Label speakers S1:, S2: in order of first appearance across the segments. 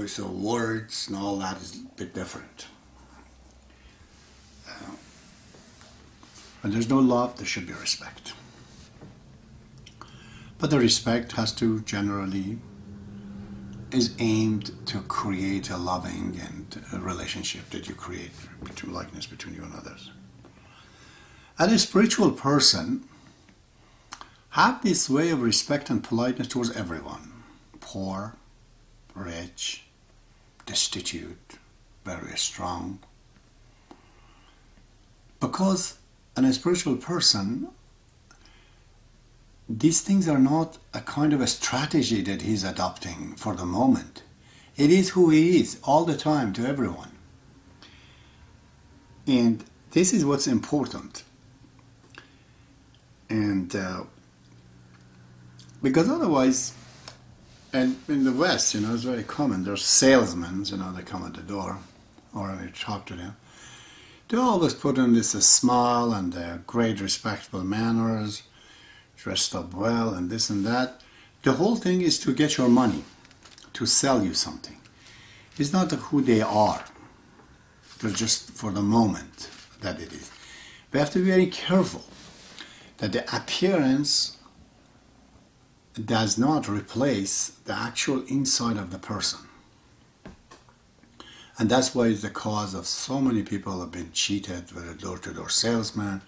S1: So words and all that is a bit different. When there's no love, there should be respect. But the respect has to generally is aimed to create a loving and a relationship that you create between likeness between you and others. And a spiritual person have this way of respect and politeness towards everyone. Poor, rich, destitute, very strong. Because in a spiritual person, these things are not a kind of a strategy that he's adopting for the moment. It is who he is all the time to everyone. And this is what's important. And because otherwise, and in the West, it's very common. There's salesmen, they come at the door, or I talk to them. They always put on this a smile and great respectful manners, dressed up well and this and that. The whole thing is to get your money, to sell you something. It's not who they are. They're just for the moment that it is. We have to be very careful that the appearance does not replace the actual inside of the person. And that's why it's the cause of so many people have been cheated with a door-to-door salesman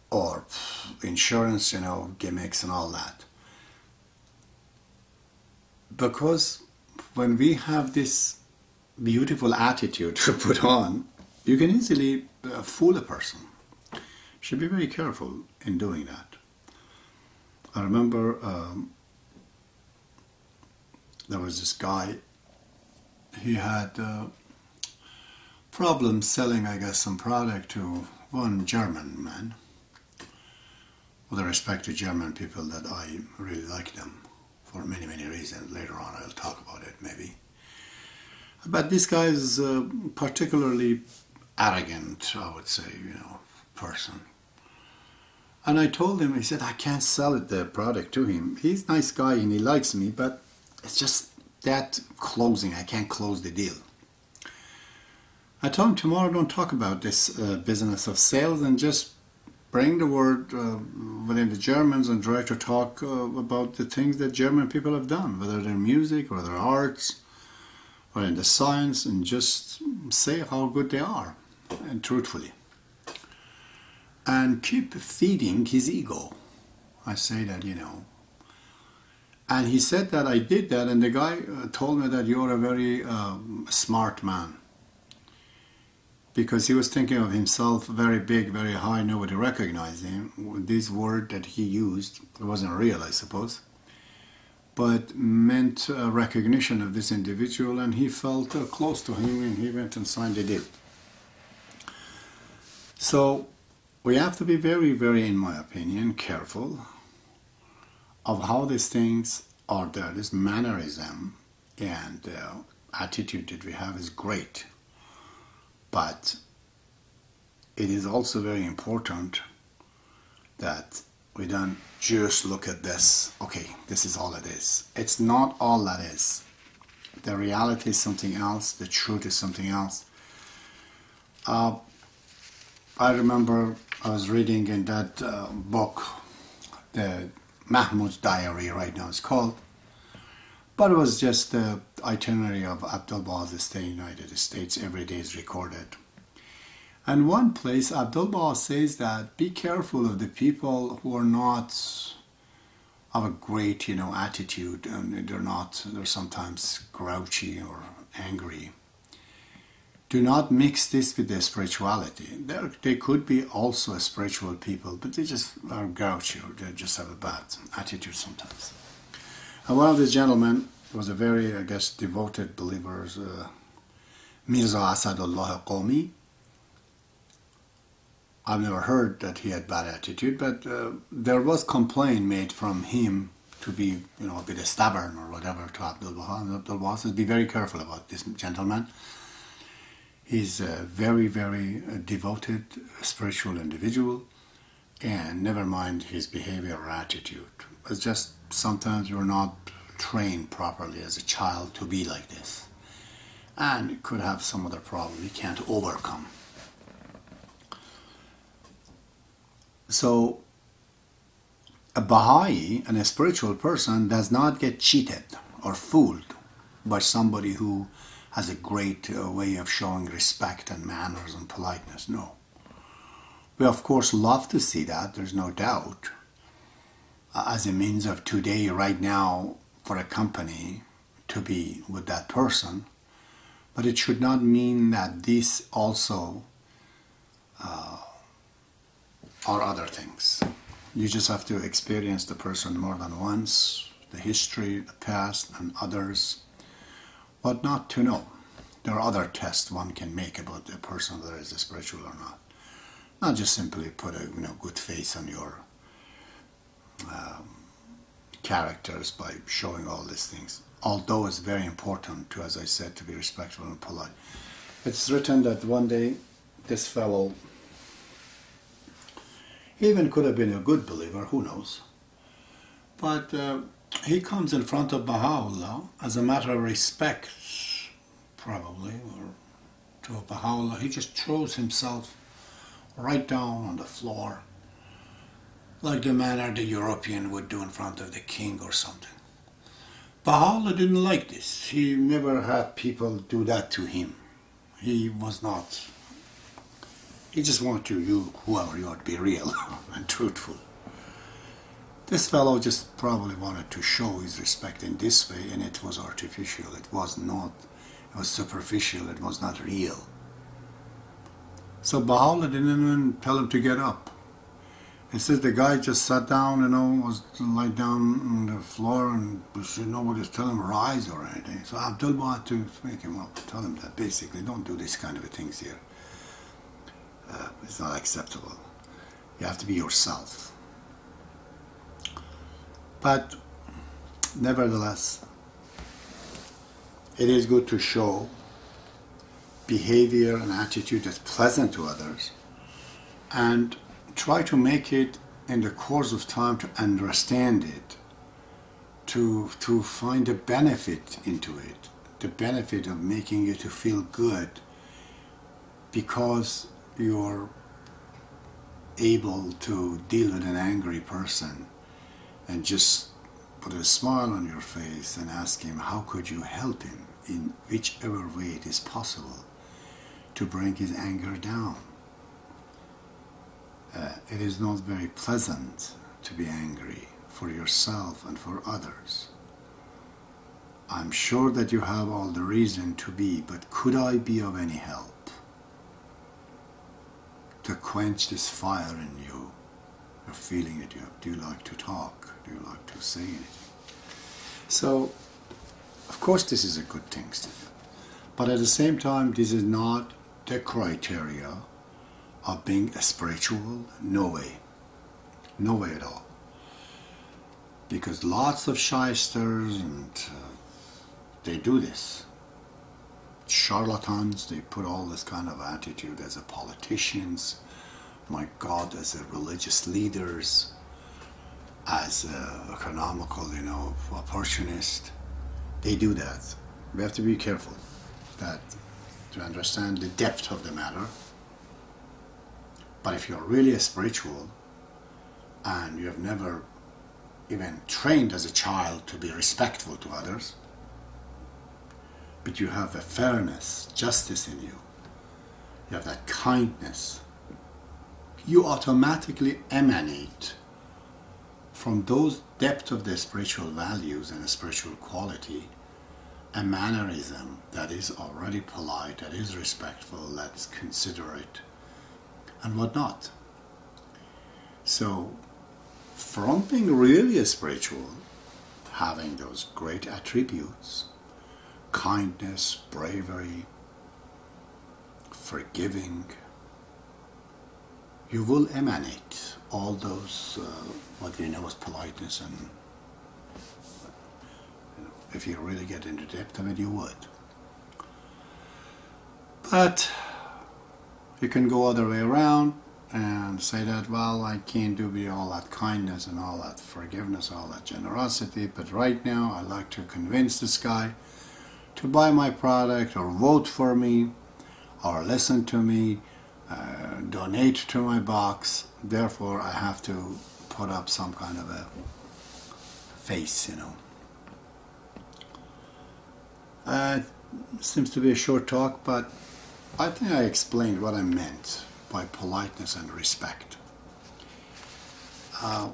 S1: or insurance, gimmicks and all that. Because when we have this beautiful attitude to put on, you can easily fool a person. You should be very careful in doing that. I remember there was this guy, he had problems selling, I guess, some product to one German man. With respect to German people, that I really like them for many, many reasons. Later on I'll talk about it maybe. But this guy is particularly arrogant, I would say, person. And I told him, he said, I can't sell the product to him. He's a nice guy and he likes me, but it's just that closing, I can't close the deal. I told him tomorrow don't talk about this business of sales and just bring the word within the Germans and try to talk about the things that German people have done, whether they're music or their arts or in the science, and just say how good they are, and truthfully. And keep feeding his ego. I say that, And he said that I did that, and the guy told me that you're a very smart man. Because he was thinking of himself very big, very high, nobody recognized him. This word that he used, it wasn't real, I suppose, but meant recognition of this individual, and he felt close to him, and he went and signed the deal. So we have to be very, very, in my opinion, careful of how these things are there. This mannerism and attitude that we have is great. But it is also very important that we don't just look at this, okay, this is all it is. It's not all that is. The reality is something else, the truth is something else. I remember I was reading in that book, the Mahmoud's Diary right now it's called, but it was just the itinerary of Abdul-Baha's stay in the United States. Every day is recorded. And one place, Abdul-Baha says that be careful of the people who are not of a great, attitude, and they're sometimes grouchy or angry. Do not mix this with their spirituality. They could be also spiritual people, but they just are grouchy or they just have a bad attitude sometimes. And one of the gentlemen was a very, I guess, devoted believer, Mirza Asadullah Qawmi. I've never heard that he had bad attitude, but there was complaint made from him to be, a bit stubborn or whatever to Abdul-Baha. And Abdul-Baha says, be very careful about this gentleman. He's a very, very devoted spiritual individual, and never mind his behavior or attitude. It's just sometimes you're not trained properly as a child to be like this. And it could have some other problem he can't overcome. So a Baha'i and a spiritual person does not get cheated or fooled by somebody who has a great way of showing respect and manners and politeness. No. We of course love to see that, there's no doubt, as a means of today, right now, for a company to be with that person. But it should not mean that these also are other things. You just have to experience the person more than once, the history, the past, and others, but not to know. There are other tests one can make about a person, whether it's spiritual or not. Not just simply put a good face on your characters by showing all these things. Although it's very important to, as I said, to be respectful and polite. It's written that one day this fellow, he even could have been a good believer, who knows, but he comes in front of baha'u'llah as a matter of respect, probably, or to a baha'u'llah. He just throws himself right down on the floor, like the manner the European would do in front of the king or something. Baha'u'llah didn't like this. He never had people do that to him. He was not. He just wanted you, whoever you are, to be real and truthful. This fellow just probably wanted to show his respect in this way, and it was artificial. It was not. It was superficial. It was not real. So Baha'u'llah didn't even tell him to get up. It says the guy just sat down, was laid down on the floor, and nobody was telling him rise or anything. So Abdul had to wake him up, tell him that basically don't do this kind of things here. It's not acceptable. You have to be yourself. But nevertheless, it is good to show behavior and attitude that's pleasant to others, and try to make it in the course of time to understand it, to find a benefit into it, the benefit of making you to feel good because you're able to deal with an angry person and just put a smile on your face and ask him how could you help him in whichever way it is possible to bring his anger down. It is not very pleasant to be angry for yourself and for others. I'm sure that you have all the reason to be, but could I be of any help to quench this fire in you, the feeling that you have? Do you like to talk? Do you like to say anything? So, of course this is a good thing to do. But at the same time, this is not the criteria of being a spiritual. No way. No way at all. Because lots of shysters and they do this. Charlatans, they put all this kind of attitude as a politicians, my God, as a religious leaders, as a economical, opportunist. They do that. We have to be careful that to understand the depth of the matter. But if you're really a spiritual and you have never even trained as a child to be respectful to others, but you have a fairness, justice in you, you have that kindness, you automatically emanate from those depth of the spiritual values and the spiritual quality a mannerism that is already polite, that is respectful, that's considerate, and whatnot. So, from being really a spiritual, having those great attributes, kindness, bravery, forgiving, you will emanate all those, what we know as politeness, and if you really get into the depth of it, you would. But you can go other way around. and say that, well, I can't do with all that kindness and all that forgiveness, all that generosity, but right now I like to convince this guy to buy my product or vote for me or listen to me, donate to my box. Therefore I have to put up some kind of a face, you know. Seems to be a short talk, but I think I explained what I meant by politeness and respect. I'm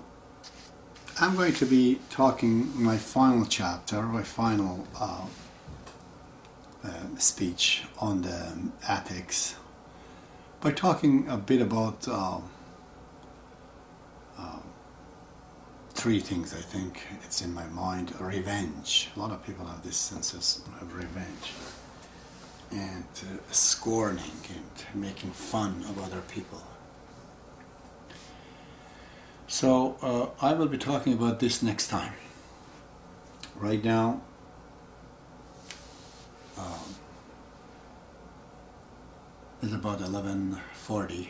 S1: going to be talking my final chapter, my final speech on the ethics by talking a bit about three things. I think it's in my mind. Revenge. A lot of people have this sense of revenge, and scorning and making fun of other people. So I will be talking about this next time. Right now, it's about 11:40,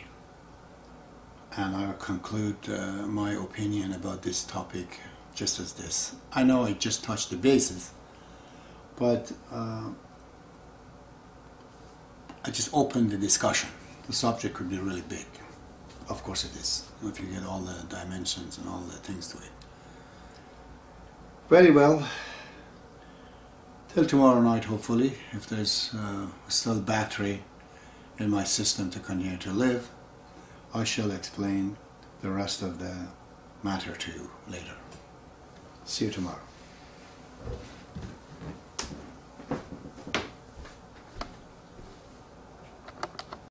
S1: and I'll conclude my opinion about this topic just as this. I know I just touched the bases, but I just opened the discussion. The subject could be really big. Of course it is, if you get all the dimensions and all the things to it. Very well. Till tomorrow night, hopefully, if there's still battery in my system to continue to live, I shall explain the rest of the matter to you later. See you tomorrow.